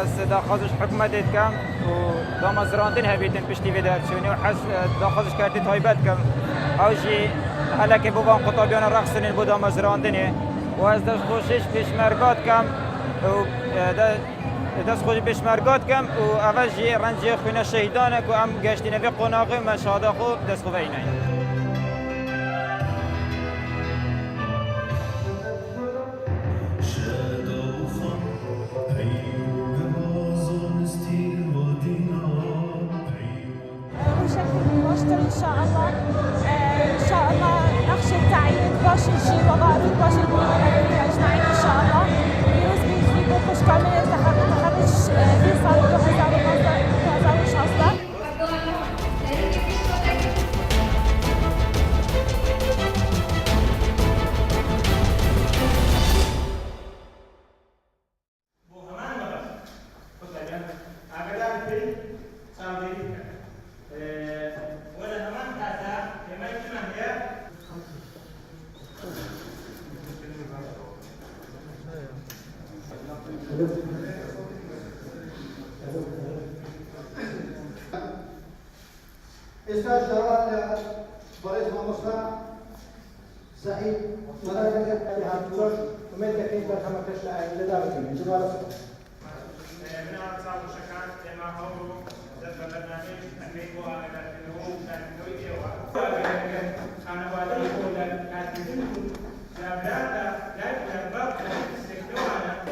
بس داخلش حکومت کم و دامزراندن هبیتن پشتی به درچونی و حس داخلش کردی تایبت کم اوجی حالا که بوان قطابیان رقصنین بود دامزراندنه و از دست خوشش پیشمرگات کم و دست خوش پیشمرگات کم و اول جی رنجی خوینه شهیدانه که ام گشتی نوی قناقی مشاهده خو دست خوبه اینه إن شاء الله إن شاء الله أخشى التعيين باش نجي وظائف باش نكون أجمعين إن شاء الله فيروز بيجي خوش كامل تخرج في سنة 2016 استاذ جواد برئيس مصنع سعيد مراجع اتحاد الزوج ومن تكين برحمة كشلا لدارتي من جوال من أرسال شكان لما هو ذات برنامج تنمية وعلى النمو تنموية وأنا والي يقول كاتبين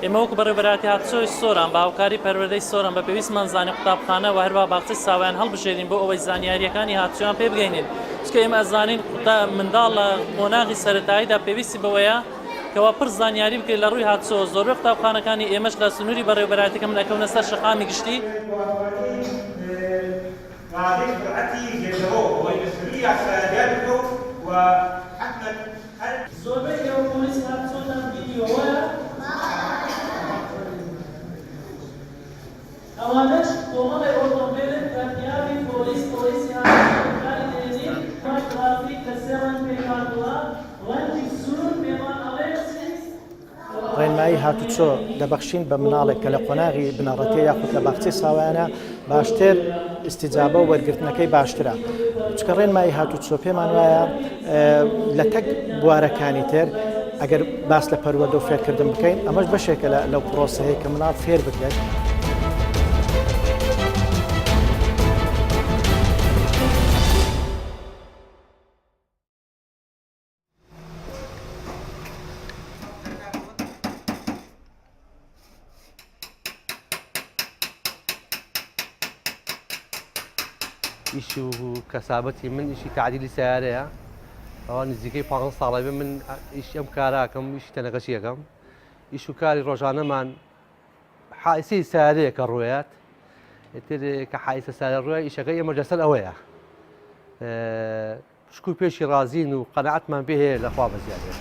ئێمە وەکو بەڕێوەبەراتی هاتوچۆی سۆران بە هاوکاری پەروەردەی سۆران بە پێویستمان زانی قوتابخانە و هەروە باخچەی ساوایان هەڵبژێرین بۆ ئەوەی زانیاریەکانی هاتوچۆیان پێ بگەینین چکە ئێمە ئەزانین منداڵ لە قۆناغی سەرەتاییدا پێویستی بەوەیە کەوا پڕ زانیاری بکەیت لە ڕووی هاتوچۆ زۆربەی قوتابخانەکانی ئێمەش لە سنووری بەڕێوەبەراتیەکەم نەکەونە سەر شەقامی گشتی زۆربەی ئێوە پۆلیسی هاتوچۆتان دیدیەوە ئەوانەش کۆمەڵی ئۆتۆمبیلن کەرتیاوی پۆلیسی هاتوچۆکاری دێنین کات ترافیک کە سێوان پێکاندووە ڕەنجی سوور پێمان ئەڵێ ڕێنمایی هاتوچۆ دەبەخشین بە مناڵێک کە لە قۆناغی بنەڕەتی یاخود لە باخچەی ساوایانە باشتر استیجابە و وەرگرتنەکەی باشترە چکە ڕێنمایی هاتوچۆ پێمان وایە لە تەک بوارەکانی تر ئەگەر باس لە پەروەردە و فێرکردن بکەین ئەمەش بەشێکە لەو پرۆسەیە کە مناڵ فێر بکرێت ئیشی و کەسابەتی من ئیشی تعدیلی سیارەیە ئەوە نزیکەی 5 ساڵە بێ من ئیشی ئەم کاراکەم ئیشی تەنەکەشیەکەم ئیش و کاری ڕۆژانەمان حایسەی سیارەیە کە ڕوێت ئیتر کە حایسە سیارە ڕوێ ئیشەکەی ئێمە جەسەر ئەوەیە شکوی پێشی رازین و قەنەعەتمان پێ هەیە لەخوا بەزیادێ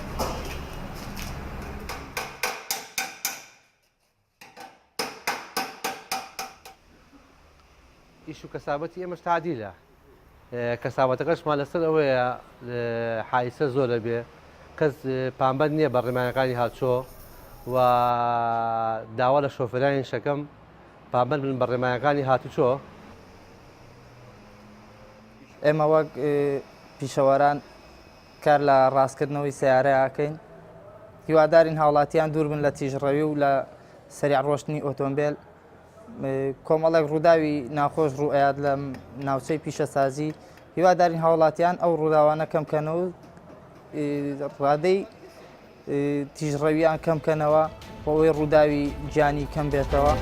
ئیش و کەسابەتی ئێمەش تعدیلە کەسابەتەکەشمان لەسەر ئەوەیە حایسە زۆرە بێ کەس پامبەر نییە بە ڕێمایەکانی هاتوچۆ و داوا لە شۆفێرانی شەکەم پامبەر بن بە ڕێمایەکانی هاتوچۆ ئێمە وەک پیشەوەران کار لە ڕاستکردنەوەی سیارەیەکەین هیوادارین هاوڵاتیان دوور بن لە تیژڕەوی و لە سەریع ڕۆشتنی ئۆتۆمبیل کۆمەڵێک ڕووداوی ناخۆش ڕوئەیات لە ناوچەی پیشەسازی هیوادارین هاوڵاتیان ئەو ڕووداوانە کەمکەنەوە ڕادەی تیژڕەویان کەمکەنەوە بۆ ئەوەی ڕووداوی گیانی کەم بێتەوە.